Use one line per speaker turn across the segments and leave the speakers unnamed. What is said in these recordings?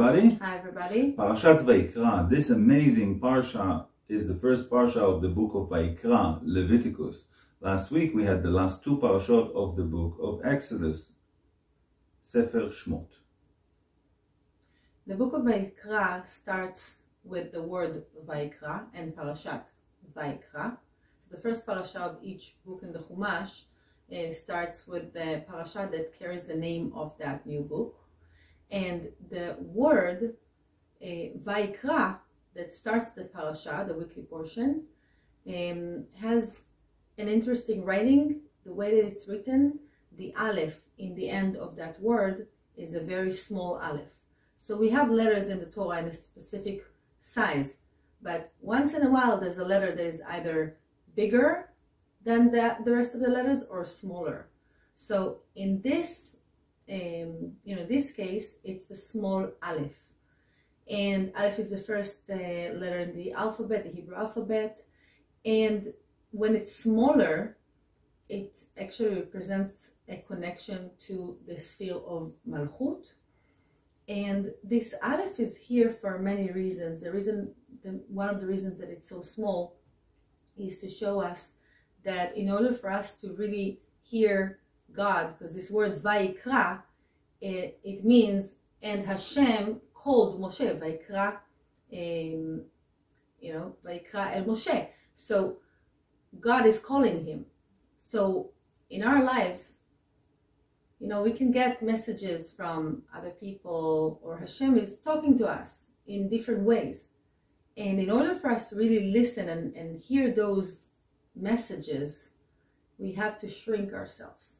everybody.
Hi everybody.
Parashat Vayikra. This amazing parsha is the first parsha of the book of Vayikra, Leviticus. Last week we had the last two parashot of the book of Exodus, Sefer Shmot.
The book of Vayikra starts with the word Vayikra and Parashat Vayikra. So the first parasha of each book in the Chumash starts with the parasha that carries the name of that new book. And the word Vayikra that starts the parasha, the weekly portion, has an interesting writing. The way that it's written, the aleph in the end of that word is a very small aleph. So we have letters in the Torah in a specific size, but once in a while there's a letter that is either bigger than the rest of the letters or smaller. So in this this case, it's the small aleph. And aleph is the first letter in the alphabet, the Hebrew alphabet. And when it's smaller, it actually represents a connection to the sphere of Malchut. And this aleph is here for many reasons. One of the reasons that it's so small is to show us that in order for us to really hear God, because this word Vayikra, it means, and Hashem called Moshe, Vayikra, Vayikra el Moshe. So God is calling him. So in our lives, we can get messages from other people, or Hashem is talking to us in different ways. And in order for us to really listen and hear those messages, we have to shrink ourselves.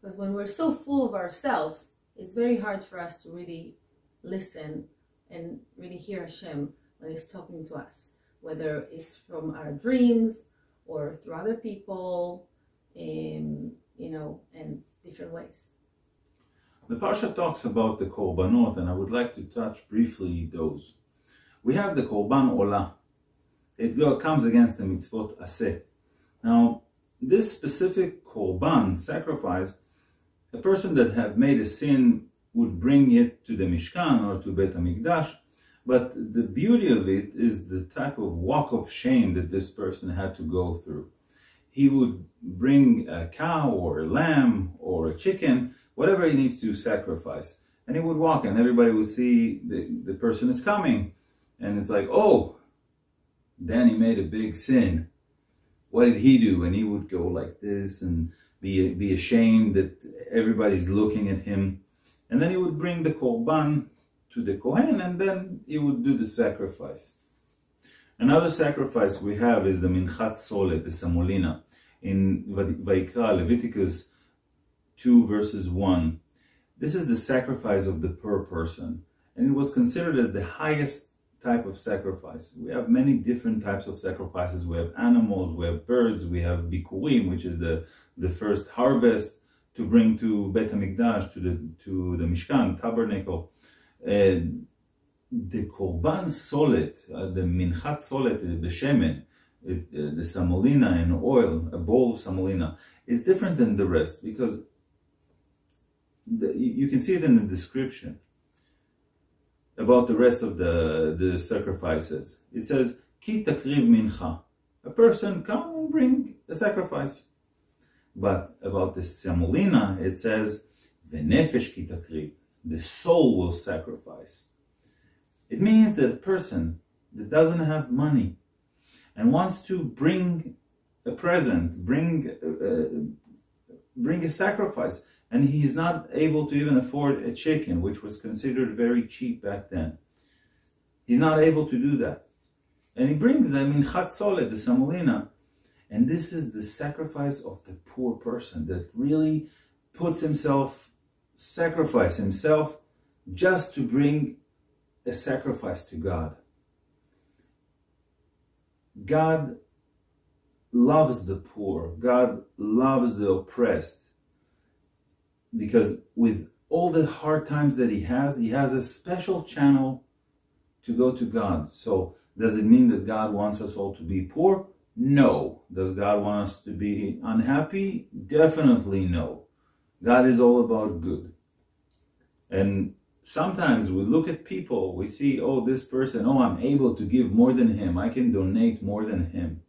Because when we're so full of ourselves, it's very hard for us to really listen and really hear Hashem when He's talking to us, whether it's from our dreams or through other people, and different ways.
The parsha talks about the korbanot, and I would like to touch briefly those. We have the korban olah. It comes against the mitzvot aseh. Now, this specific korban, sacrifice, a person that had made a sin would bring it to the Mishkan or to Bet HaMikdash, but the beauty of it is the type of walk of shame that this person had to go through. He would bring a cow or a lamb or a chicken, whatever he needs to sacrifice, and he would walk, and everybody would see the person is coming, and it's like, oh, then he made a big sin. What did he do? And he would go like this and be ashamed that everybody's looking at him. And then he would bring the korban to the Kohen, and then he would do the sacrifice. Another sacrifice we have is the minchat solet, the samolina, in Vayikra, Leviticus 2 verses 1. This is the sacrifice of the poor person, and it was considered as the highest type of sacrifice. We have many different types of sacrifices. We have animals, we have birds, we have bikurim, which is the first harvest to bring to Bet HaMikdash, to the Mishkan, tabernacle. The korban solet, the minchat solet, the shemen, the samolina and oil, a bowl of samolina, is different than the rest because you can see it in the description about the rest of the sacrifices. It says, Ki takriv mincha. A person come and bring a sacrifice. But about the semolina, it says, V'nefesh ki takriv. The soul will sacrifice. It means that a person that doesn't have money and wants to bring a present, bring a sacrifice, and he's not able to even afford a chicken, which was considered very cheap back then. He's not able to do that. And he brings them in minchat solet, the samolina. And this is the sacrifice of the poor person that really puts himself, sacrifice himself just to bring a sacrifice to God. God loves the poor. God loves the oppressed. Because with all the hard times that he has a special channel to go to God. So does it mean that God wants us all to be poor? No. Does God want us to be unhappy? Definitely no. God is all about good. And sometimes we look at people, we see, oh, this person, oh, I'm able to give more than him. I can donate more than him.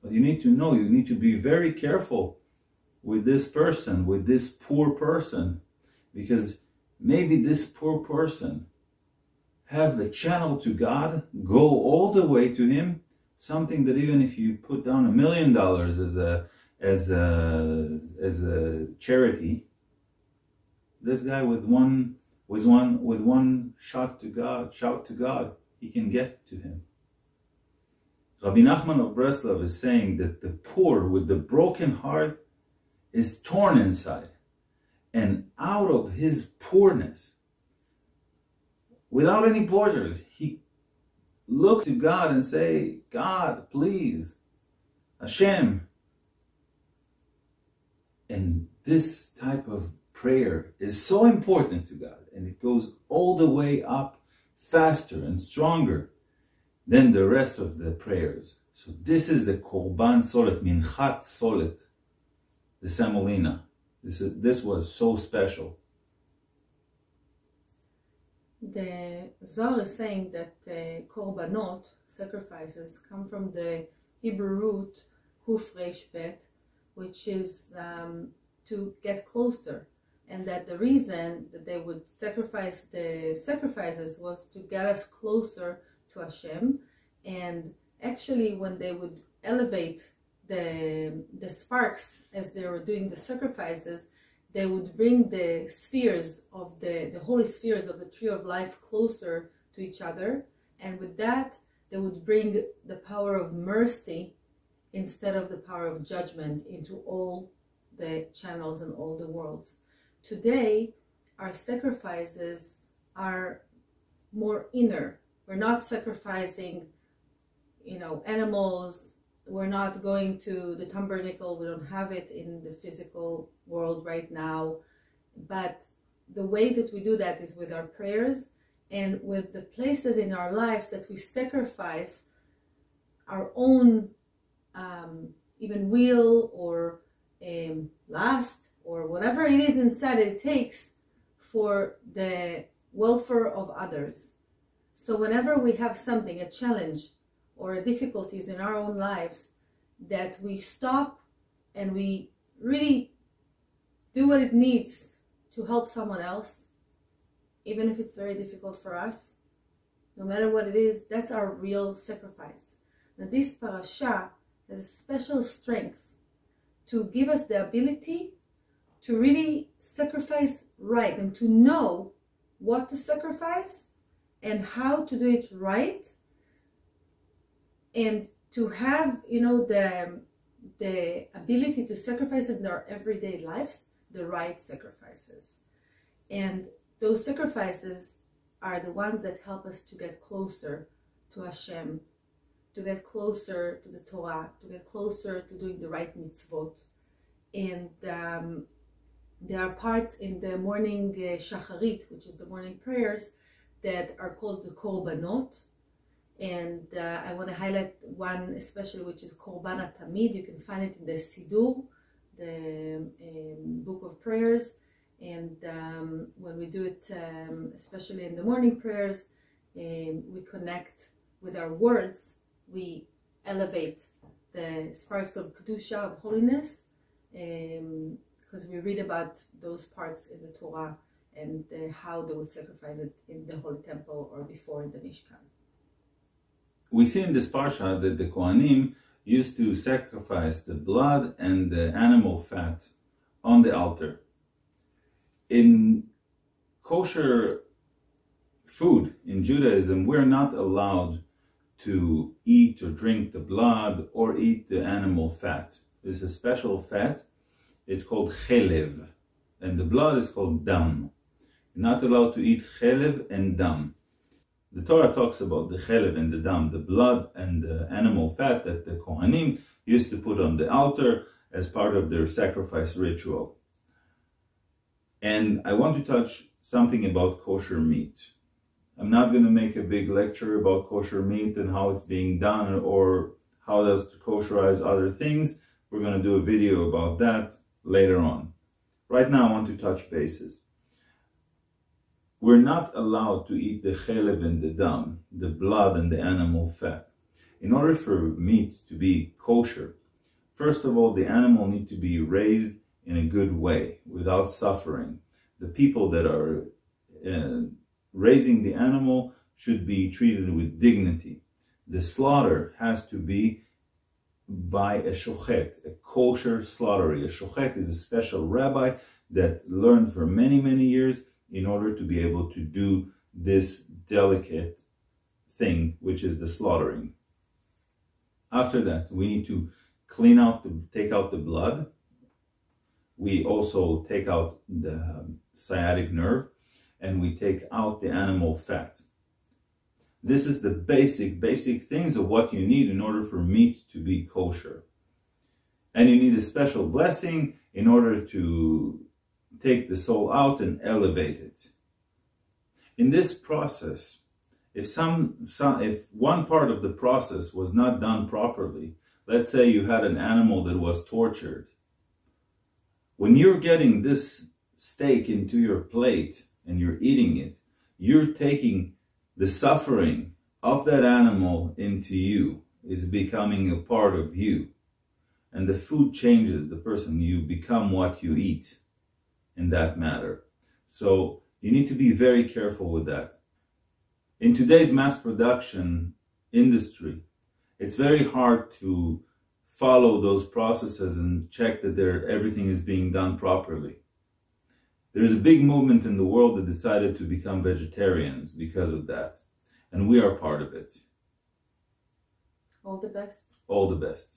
But you need to know, you need to be very careful with this person, with this poor person, because maybe this poor person have the channel to God, go all the way to him, something that even if you put down $1 million as a charity, this guy with one shout to God, he can get to him. Rabbi Nachman of Breslov is saying that the poor with the broken heart is torn inside, and out of his poorness, without any borders, he looks to God and say, God, please, Hashem. And this type of prayer is so important to God, and it goes all the way up faster and stronger than the rest of the prayers. So this is the Korban Solet, Minchat Solet, the Semolina. This was so special.
The Zohar is saying that korbanot, sacrifices, come from the Hebrew root kuf resh bet, which is to get closer, and that the reason that they would sacrifice the sacrifices was to get us closer to Hashem. And actually, when they would elevate the sparks as they were doing the sacrifices, they would bring the spheres of the holy spheres of the tree of life closer to each other, and with that they would bring the power of mercy instead of the power of judgment into all the channels and all the worlds. Today, our sacrifices are more inner. We're not sacrificing, animals. We're not going to the tabernacle. We don't have it in the physical world right now. But the way that we do that is with our prayers and with the places in our lives that we sacrifice our own even will or lust or whatever it is inside it takes for the welfare of others. So whenever we have something, a challenge or difficulties in our own lives, that we stop and we really do what it needs to help someone else, even if it's very difficult for us, no matter what it is, that's our real sacrifice. Now this parasha has a special strength to give us the ability to really sacrifice right and to know what to sacrifice and how to do it right, and to have the ability to sacrifice in our everyday lives, the right sacrifices. And those sacrifices are the ones that help us to get closer to Hashem, to get closer to the Torah, to get closer to doing the right mitzvot. And there are parts in the morning shacharit, which is the morning prayers, that are called the korbanot. And I want to highlight one especially, which is Korban Tamid. You can find it in the Siddur, the book of prayers. And when we do it, especially in the morning prayers, we connect with our words. We elevate the sparks of Kedusha, of holiness, because we read about those parts in the Torah and how they would sacrifice it in the Holy Temple or before in the Mishkan.
We see in this parsha that the Kohanim used to sacrifice the blood and the animal fat on the altar. In kosher food in Judaism, we're not allowed to eat or drink the blood or eat the animal fat. There's a special fat, it's called chelev, and the blood is called dam. You're not allowed to eat chelev and dam. The Torah talks about the chelev and the dam, the blood and the animal fat that the Kohanim used to put on the altar as part of their sacrifice ritual. And I want to touch something about kosher meat. I'm not going to make a big lecture about kosher meat and how it's being done or how else to kosherize other things. We're going to do a video about that later on. Right now I want to touch bases. we're not allowed to eat the chelev and the dam, the blood and the animal fat. In order for meat to be kosher, first of all, the animal needs to be raised in a good way, without suffering. The people that are raising the animal should be treated with dignity. The slaughter has to be by a shochet, a kosher slaughterer. A shochet is a special rabbi that learned for many, many years in order to be able to do this delicate thing, which is the slaughtering. After that, we need to take out the blood. We also take out the sciatic nerve, and we take out the animal fat. This is the basic things of what you need in order for meat to be kosher. And you need a special blessing in order to take the soul out and elevate it. In this process, if one part of the process was not done properly, let's say you had an animal that was tortured, when you're getting this steak into your plate and you're eating it, you're taking the suffering of that animal into you. It's becoming a part of you. And the food changes the person. You become what you eat in that matter. So you need to be very careful with that. In today's mass production industry, it's very hard to follow those processes and check that everything is being done properly. There's a big movement in the world that decided to become vegetarians because of that. And we are part of it.
All the best.
All the best.